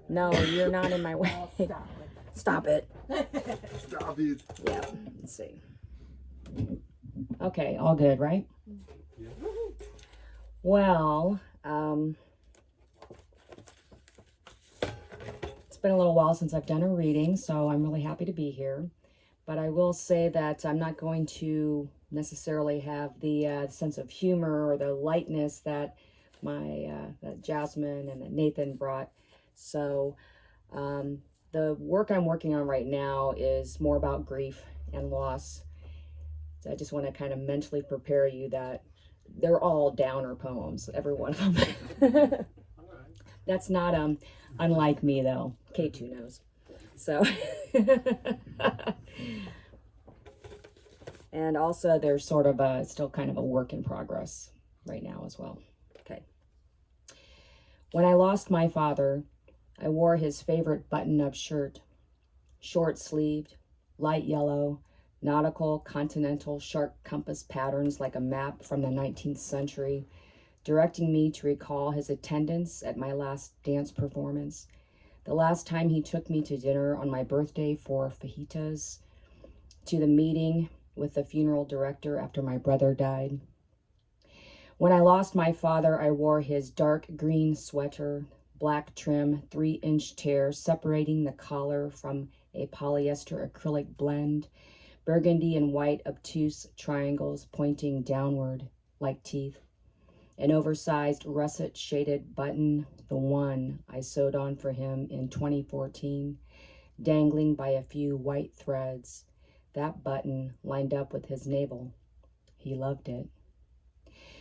No, you're not in my way. Stop it. Stop it. Yeah, let's see. Okay, all good, right? Yeah. Well, it's been a little while since I've done a reading, so I'm really happy to be here. But I will say that I'm not going to necessarily have the sense of humor or the lightness that that Jasmine and that Nathan brought. So the work I'm working on right now is more about grief and loss. So I just want to kind of mentally prepare you that they're all downer poems, every one of them. That's not unlike me though. K2 knows. So and also there's sort of still kind of a work in progress right now as well. Okay. When I lost my father, I wore his favorite button-up shirt, short-sleeved, light yellow, nautical continental shark compass patterns like a map from the 19th century, directing me to recall his attendance at my last dance performance, the last time he took me to dinner on my birthday for fajitas, to the meeting with the funeral director after my brother died. When I lost my father, I wore his dark green sweater, black trim, 3-inch tear separating the collar from a polyester acrylic blend, burgundy and white obtuse triangles pointing downward like teeth, an oversized russet-shaded button, the one I sewed on for him in 2014, dangling by a few white threads, that button lined up with his navel. He loved it.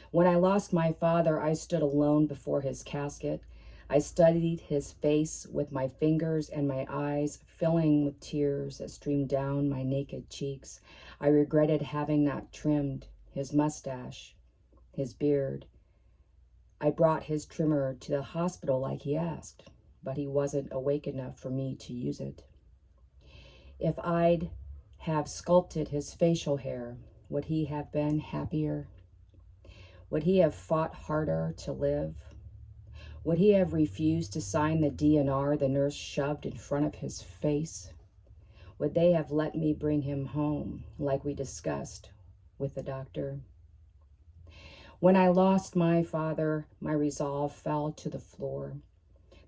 When I lost my father, I stood alone before his casket. I studied his face with my fingers and my eyes filling with tears that streamed down my naked cheeks. I regretted having not trimmed his mustache, his beard. I brought his trimmer to the hospital like he asked, but he wasn't awake enough for me to use it. If I'd have sculpted his facial hair, would he have been happier? Would he have fought harder to live? Would he have refused to sign the DNR the nurse shoved in front of his face? Would they have let me bring him home, like we discussed with the doctor? When I lost my father, my resolve fell to the floor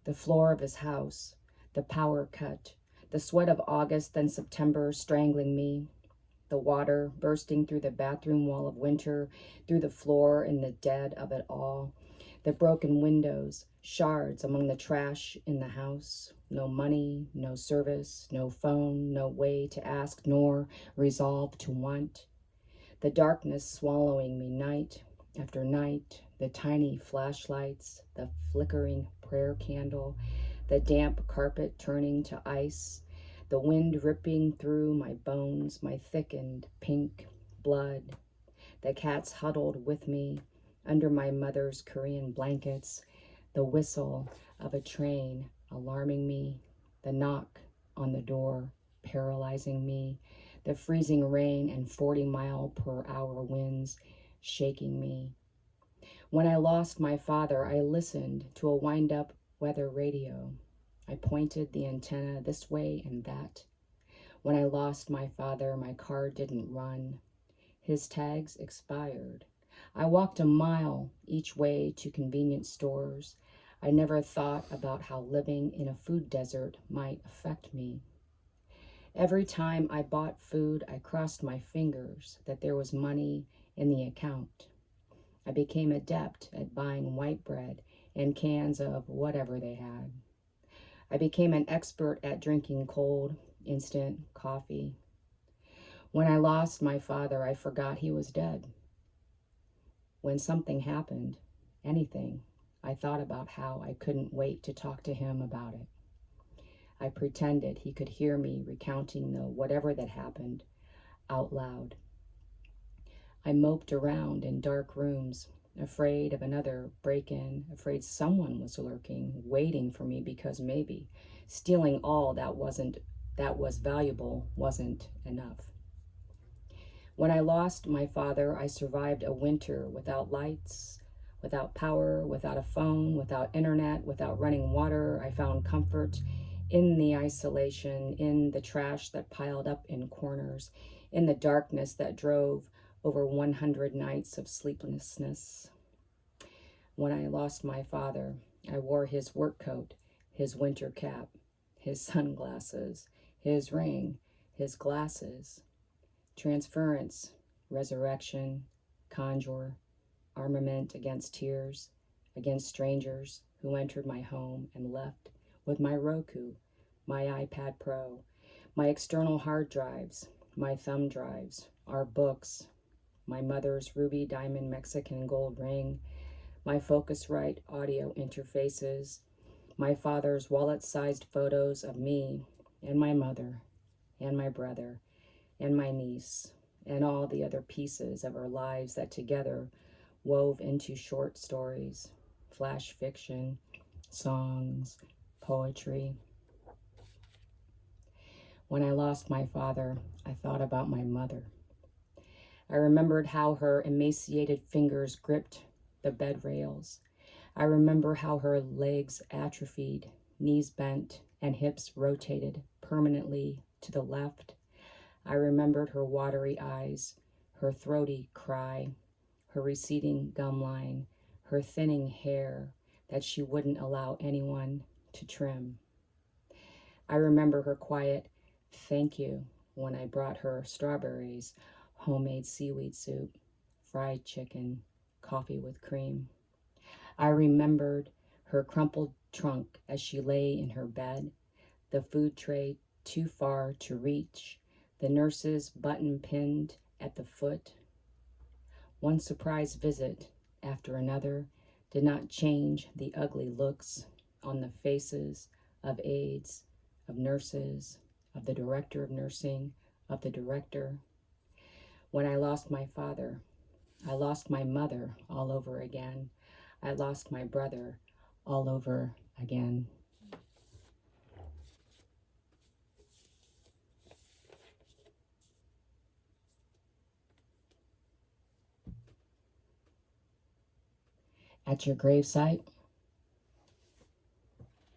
of his house, the power cut, the sweat of August then September strangling me, the water bursting through the bathroom wall of winter, through the floor in the dead of it all, the broken windows, shards among the trash in the house, no money, no service, no phone, no way to ask nor resolve to want, the darkness swallowing me night after night, the tiny flashlights, the flickering prayer candle, the damp carpet turning to ice, the wind ripping through my bones, my thickened pink blood, the cats huddled with me under my mother's Korean blankets, the whistle of a train alarming me, the knock on the door paralyzing me, the freezing rain and 40-mile-per-hour winds shaking me. When I lost my father, I listened to a wind-up weather radio. I pointed the antenna this way and that. When I lost my father, my car didn't run. His tags expired. I walked a mile each way to convenience stores. I never thought about how living in a food desert might affect me. Every time I bought food, I crossed my fingers that there was money in the account. I became adept at buying white bread and cans of whatever they had. I became an expert at drinking cold, instant coffee. When I lost my father, I forgot he was dead. When something happened, anything, I thought about how I couldn't wait to talk to him about it. I pretended he could hear me recounting the whatever that happened out loud. I moped around in dark rooms, afraid of another break-in, afraid someone was lurking, waiting for me because maybe stealing all that was valuable wasn't enough. When I lost my father, I survived a winter without lights, Without power, without a phone, without internet, without running water, I found comfort in the isolation, in the trash that piled up in corners, in the darkness that drove over 100 nights of sleeplessness. When I lost my father, I wore his work coat, his winter cap, his sunglasses, his ring, his glasses. Transference, resurrection, conjure, armament against tears, against strangers who entered my home and left with my Roku, my iPad Pro, my external hard drives, my thumb drives, our books, my mother's ruby diamond Mexican gold ring, my Focusrite audio interfaces, my father's wallet-sized photos of me and my mother and my brother and my niece and all the other pieces of our lives that together wove into short stories, flash fiction, songs, poetry. When I lost my father, I thought about my mother. I remembered how her emaciated fingers gripped the bed rails. I remember how her legs atrophied, knees bent, and hips rotated permanently to the left. I remembered her watery eyes, her throaty cry, her receding gum line, her thinning hair that she wouldn't allow anyone to trim. I remember her quiet thank you when I brought her strawberries, homemade seaweed soup, fried chicken, coffee with cream. I remembered her crumpled trunk as she lay in her bed, the food tray too far to reach, the nurse's button pinned at the foot. One surprise visit after another did not change the ugly looks on the faces of aides, of nurses, of the director of nursing, of the director. When I lost my father, I lost my mother all over again. I lost my brother all over again. At your gravesite,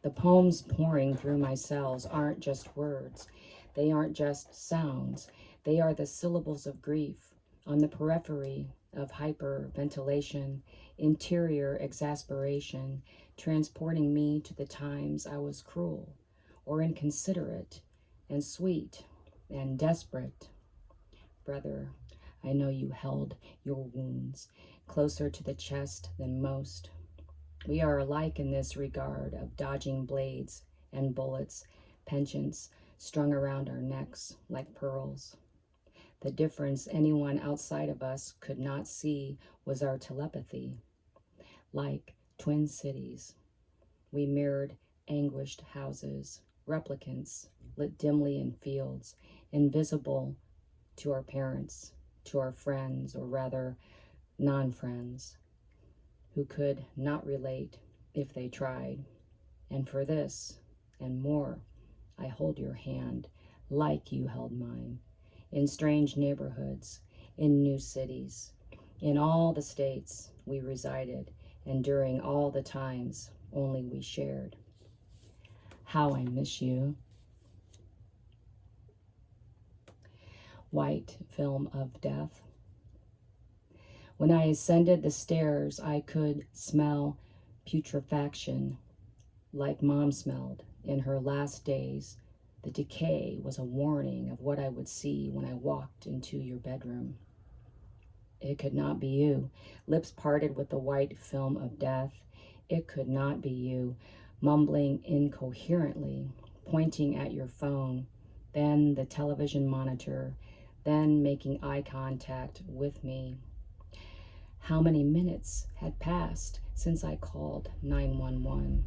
the poems pouring through my cells aren't just words. They aren't just sounds. They are the syllables of grief on the periphery of hyperventilation, interior exasperation, transporting me to the times I was cruel or inconsiderate and sweet and desperate. Brother, I know you held your wounds closer to the chest than most. We are alike in this regard of dodging blades and bullets, penchants strung around our necks like pearls. The difference anyone outside of us could not see was our telepathy. Like twin cities, we mirrored anguished houses, replicants lit dimly in fields, invisible to our parents, to our friends, or rather non-friends, who could not relate if they tried. And for this and more, I hold your hand like you held mine, in strange neighborhoods, in new cities, in all the states we resided, and during all the times only we shared. How I miss you. White film of death. When I ascended the stairs, I could smell putrefaction like Mom smelled in her last days. The decay was a warning of what I would see when I walked into your bedroom. It could not be you, lips parted with the white film of death. It could not be you, mumbling incoherently, pointing at your phone, then the television monitor, then making eye contact with me. How many minutes had passed since I called 911?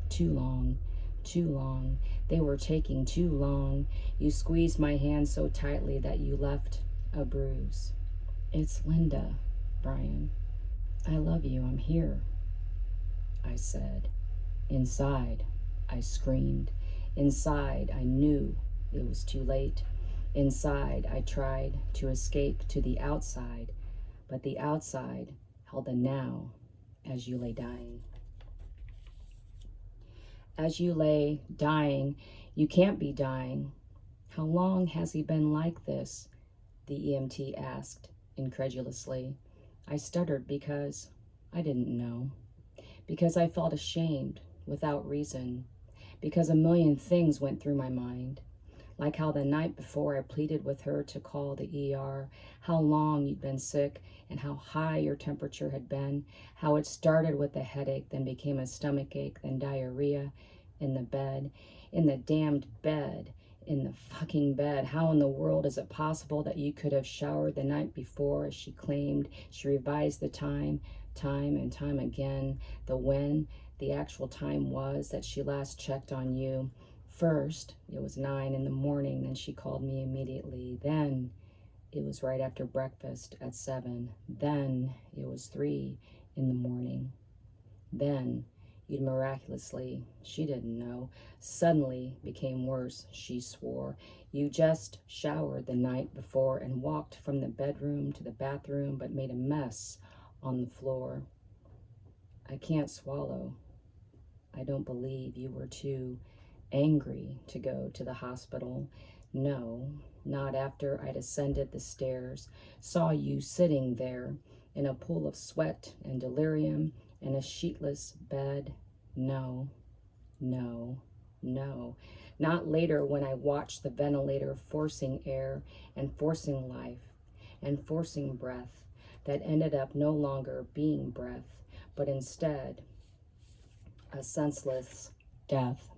Too long, too long. They were taking too long. You squeezed my hand so tightly that you left a bruise. It's Linda, Brian. I love you. I'm here, I said. Inside, I screamed. Inside, I knew it was too late. Inside, I tried to escape to the outside, but the outside held a now as you lay dying. As you lay dying, you can't be dying. How long has he been like this? The EMT asked incredulously. I stuttered because I didn't know. Because I felt ashamed without reason. Because a million things went through my mind. Like how the night before I pleaded with her to call the ER, how long you'd been sick, and how high your temperature had been, how it started with a headache, then became a stomach ache, then diarrhea, in the bed, in the damned bed, in the fucking bed. How in the world is it possible that you could have showered the night before, as she claimed? She revised the time and time again, the when the actual time was that she last checked on you. First, it was 9 in the morning, then she called me immediately. Then it was right after breakfast at 7. Then it was 3 in the morning. Then you'd miraculously, she didn't know, suddenly became worse, she swore. You just showered the night before and walked from the bedroom to the bathroom, but made a mess on the floor. I can't swallow. I don't believe you were too angry to go to the hospital. No, not after I'd ascended the stairs, saw you sitting there in a pool of sweat and delirium in a sheetless bed. No, no, no. Not later when I watched the ventilator forcing air and forcing life and forcing breath that ended up no longer being breath, but instead a senseless death.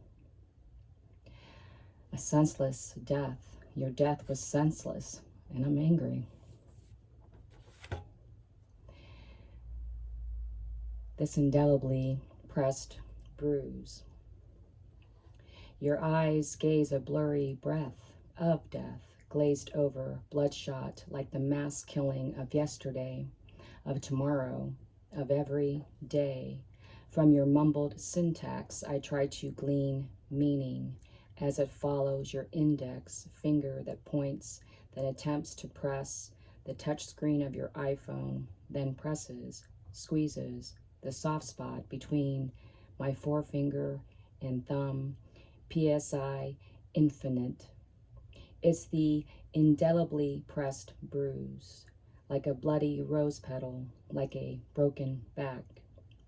A senseless death. Your death was senseless, and I'm angry. This indelibly pressed bruise. Your eyes gaze a blurry breath of death, glazed over, bloodshot, like the mass killing of yesterday, of tomorrow, of every day. From your mumbled syntax, I try to glean meaning, as it follows your index finger that points, then attempts to press the touch screen of your iPhone, then presses, squeezes the soft spot between my forefinger and thumb, PSI infinite. It's the indelibly pressed bruise, like a bloody rose petal, like a broken back,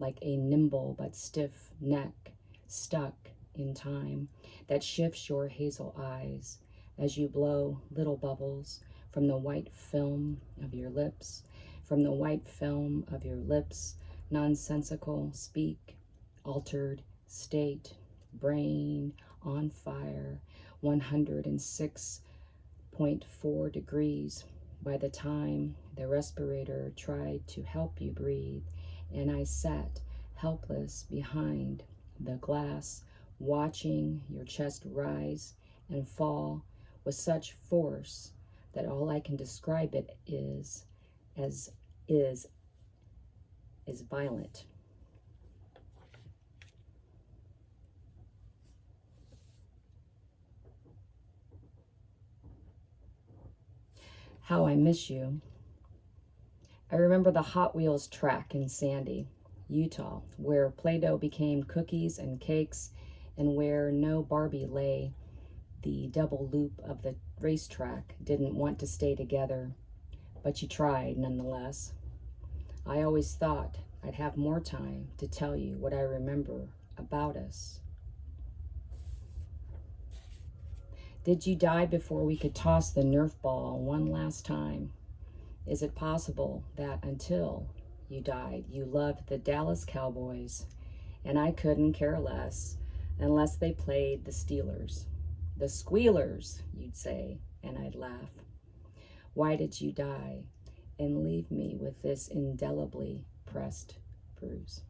like a nimble but stiff neck, stuck in time, that shifts your hazel eyes as you blow little bubbles from the white film of your lips, from the white film of your lips, nonsensical speak, altered state, brain on fire, 106.4 degrees by the time the respirator tried to help you breathe, and I sat helpless behind the glass, watching your chest rise and fall with such force that all I can describe it is violent. How I miss you. I remember the Hot Wheels track in Sandy, Utah, where Play-Doh became cookies and cakes, and where no Barbie lay. The double loop of the racetrack didn't want to stay together, but you tried nonetheless. I always thought I'd have more time to tell you what I remember about us. Did you die before we could toss the Nerf ball one last time? Is it possible that until you died, you loved the Dallas Cowboys, and I couldn't care less unless they played the Steelers? The Squealers, you'd say, and I'd laugh. Why did you die and leave me with this indelibly pressed bruise?